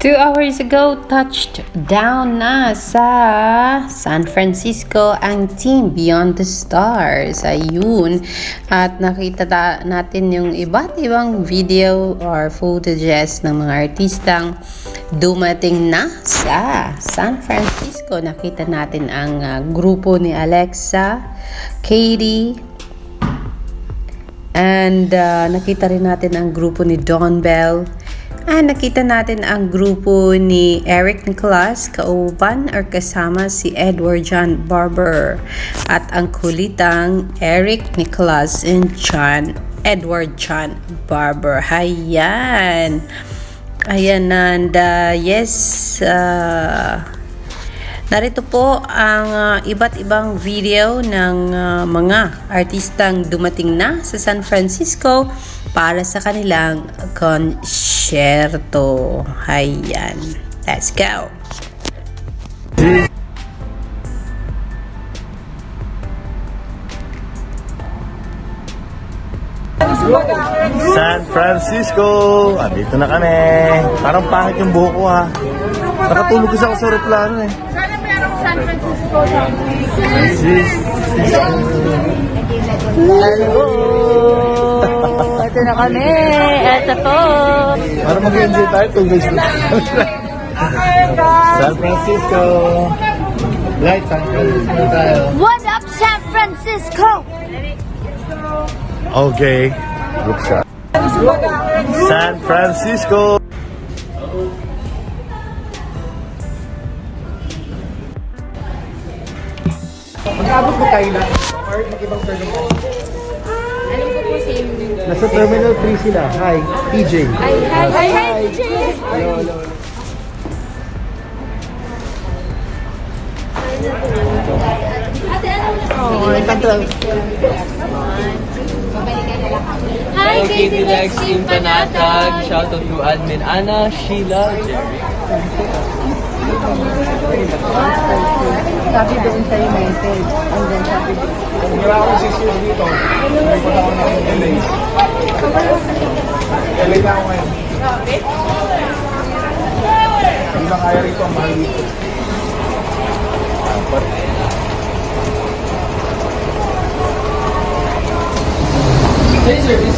2 hours ago, touched down na sa San Francisco ang team Beyond the Stars. Ayun. At nakita natin yung iba't ibang video or footages ng mga artistang dumating na sa San Francisco. Nakita natin ang grupo ni Alexa, Katie, and nakita rin natin ang grupo ni Don Bell. Nakita natin ang grupo ni Eric Nicolas, kauban or kasama si Edward John Barber. At ang kulitang Eric Nicolas and Edward John Barber. Ayan. Ayan, and yes, narito po ang iba't ibang video ng mga artistang dumating na sa San Francisco para sa kanilang konsyerto. Ayan. Let's go! San Francisco! Andito na kami. Parang pangit yung buhok ko ha. Nakatulog kasi ako sa aeroplano eh. Sana merong San Francisco. Hello! Ito na kami. Ito po. Para mag-enjoy tayo 2 days na. San Francisco! Light, San Francisco tayo. What up, San Francisco? Okay. Good shot. San Francisco! Mag-abot mo tayo na? Or mag-ibang terminal? Alam ko po same. Nasa Terminal 3 sila. Hi, TJ. Hi, TJ! Hello, hello. Oh, I can't tell. Hi, Katie Lex, Team Panatag, shout out to Admin Anna, Sheila, Jerry. Sabi doon sa United. And then sabi doon. Wala ako 6 years dito. May pala ako na ng LA. LA na ako ngayon. Hindi na kaya rito ang mahal dito. Apat. Service.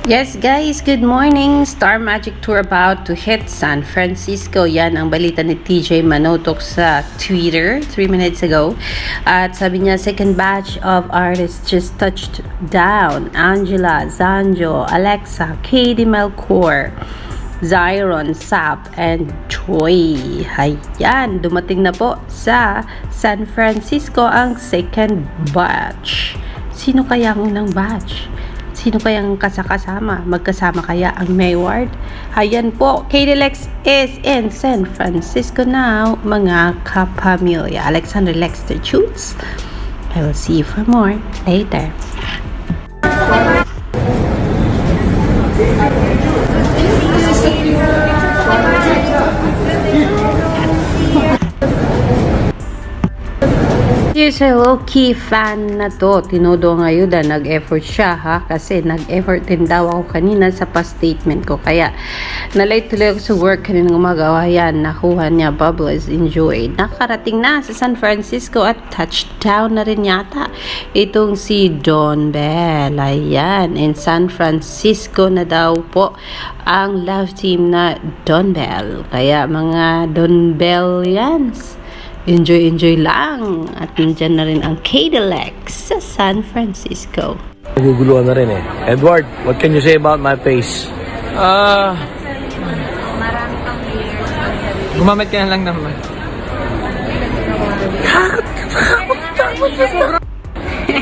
Yes guys, good morning. Star Magic Tour about to hit San Francisco. Yan ang balita ni TJ Manotok sa Twitter 3 minutes ago. At sabi niya, second batch of artists just touched down. Angela, Zanjo, Alexa, Katie Melchor, Zyron, Sap, and Joy. Ayan, dumating na po sa San Francisco ang second batch. Sino kaya ang unang batch? Sino kayang kasama? Magkasama kaya ang Mayward? Ayan po, Katie Lex is in San Francisco now, mga kapamilya. Alexander Lexter Chutes. I will see you for more later. Yes, a low-key fan na to. Tinodo ngayon nag-effort siya ha. Kasi nag-effort din daw ako kanina sa pa-statement ko. Kaya, na-late tuloy ako sa work kanina gumagawa yan. Nakuha niya, Bubbles, enjoy. Nakarating na sa San Francisco at touchdown na rin yata. Itong si Don Bell. Ayan, in San Francisco na daw po ang love team na Don Bell. Kaya mga Don Bellians, enjoy lang. At nandyan na rin ang Katie Lex sa San Francisco. Naguguluhan na rin eh. Edward, what can you say about my face? Gumamit ka na lang naman.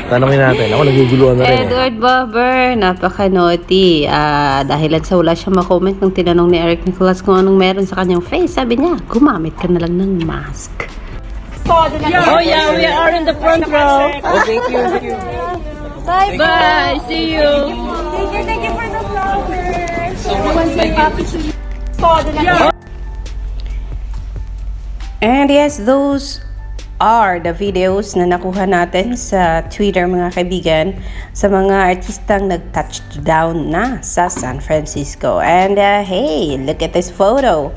Tanongin natin. Ako naguguluhan na rin eh. Edward Barber, napaka-naughty. Dahilan sa wala siya makomment nung tinanong ni Eric Nicolas kung anong meron sa kanyang face. Sabi niya, gumamit ka na lang ng mask. Oh yeah, we are in the front row. Oh, thank you. Bye! See you. Thank you for the flowers. So much. Thank you. Yeah. And yes, those are the videos na nakuha natin sa Twitter mga kaibigan sa mga artistang nag-touchdown na sa San Francisco. And hey, look at this photo.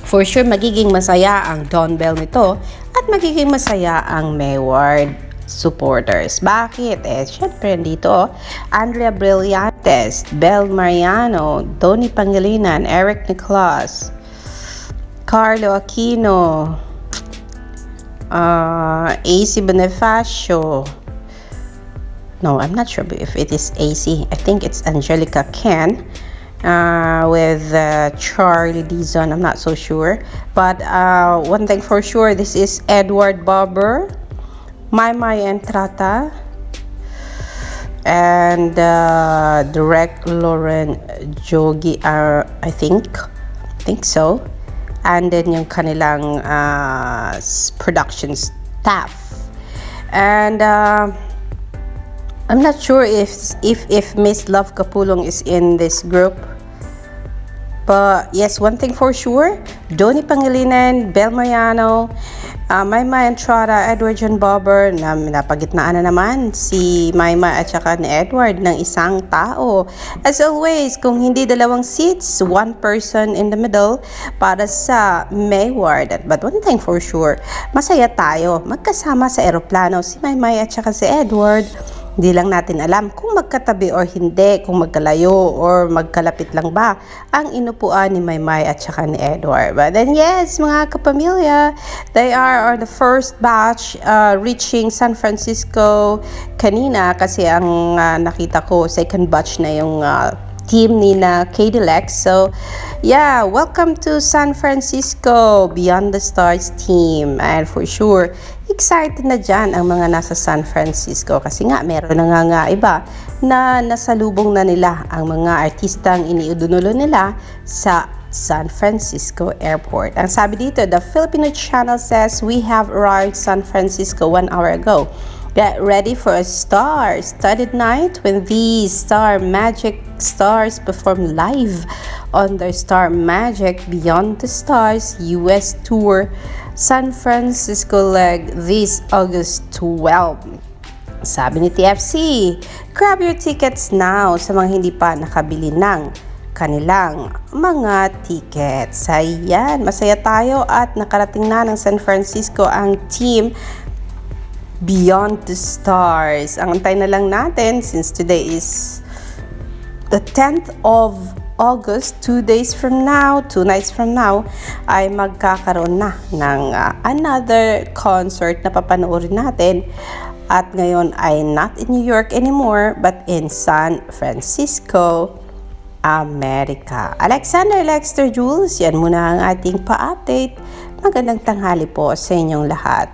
For sure magiging masaya ang Don Bell nito at magiging masaya ang Mayward supporters. Bakit? Syempre dito, Andrea Brillantes, Bel Mariano, Tony Pangilinan, Eric Nicolas, Carlo Aquino, AC Bonifacio. No, I'm not sure if it is AC. I think it's Angelica Ken. With Charlie Dizon, I'm not so sure. But one thing for sure, this is Edward Barber, Maymay Entrata, and Direct Lauren Jogi, I think so. And then yung kanilang production staff. And I'm not sure if Miss Love Kapulong is in this group. But yes, one thing for sure, Donnie Pangilinan, Bel Mariano, Maymay Entrada, Edward John Bobber, na napagitnaan na naman si Maymay at saka ni Edward ng isang tao. As always, kung hindi dalawang seats, one person in the middle para sa Mayward. But one thing for sure, masaya tayo magkasama sa eroplano si Maymay at saka si Edward. Hindi lang natin alam kung magkatabi or hindi, kung magkalayo or magkalapit lang ba ang inupuan ni Maymay at saka ni Edward. But then yes, mga kapamilya, they are the first batch reaching San Francisco kanina kasi ang nakita ko, second batch na yung team ni na KD Lex. So yeah, welcome to San Francisco Beyond the Stars team. And for sure, excited na dyan ang mga nasa San Francisco kasi nga meron na nga iba na nasalubong na nila ang mga artistang iniudunulo nila sa San Francisco Airport. Ang sabi dito, the Filipino channel says we have arrived San Francisco 1 hour ago. Get ready for a star-studded night when these Star Magic stars perform live on their Star Magic Beyond the Stars US Tour San Francisco leg this August 12. Sabi ni TFC, grab your tickets now sa mga hindi pa nakabili ng kanilang mga tickets. Ayan, masaya tayo at nakarating na ng San Francisco ang team Beyond the Stars. Ang antay na lang natin since today is the 10th of August, 2 days from now, 2 nights from now, ay magkakaroon na ng another concert na papanoorin natin. At ngayon ay not in New York anymore, but in San Francisco, America. Alexander Lexter Jules, yan muna ang ating pa-update. Magandang tanghali po sa inyong lahat.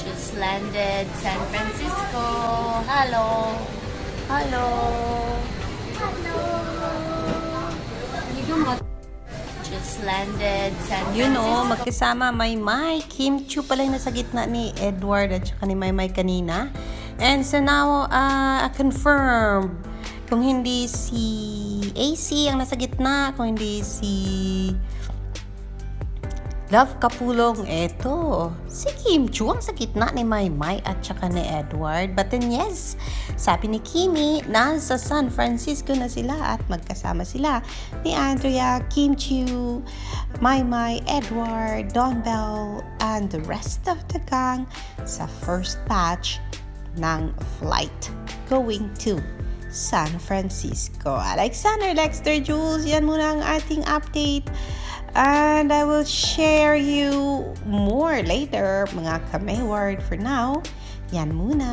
Just landed San Francisco. Hello. Hello. Just landed San Francisco. You know, magkasama Maymay. Kim Chiu pala yung nasa gitna ni Edward at saka ni Maymay kanina. And so now, I confirm. Kung hindi si AC ang nasa gitna, kung hindi si Love Kapulong, eto, si Kim Chiu ang sa gitna ni Maymay at saka ni Edward. But then yes, sabi ni Kimi, nasa San Francisco na sila at magkasama sila ni Andrea, Kim Chiu, Maymay, Edward, Don Bell, and the rest of the gang sa first batch ng flight going to San Francisco. Alexander Lexter Jules, yan muna ang ating update. And I will share you more later, mga ka-Mayward. For now, yan muna.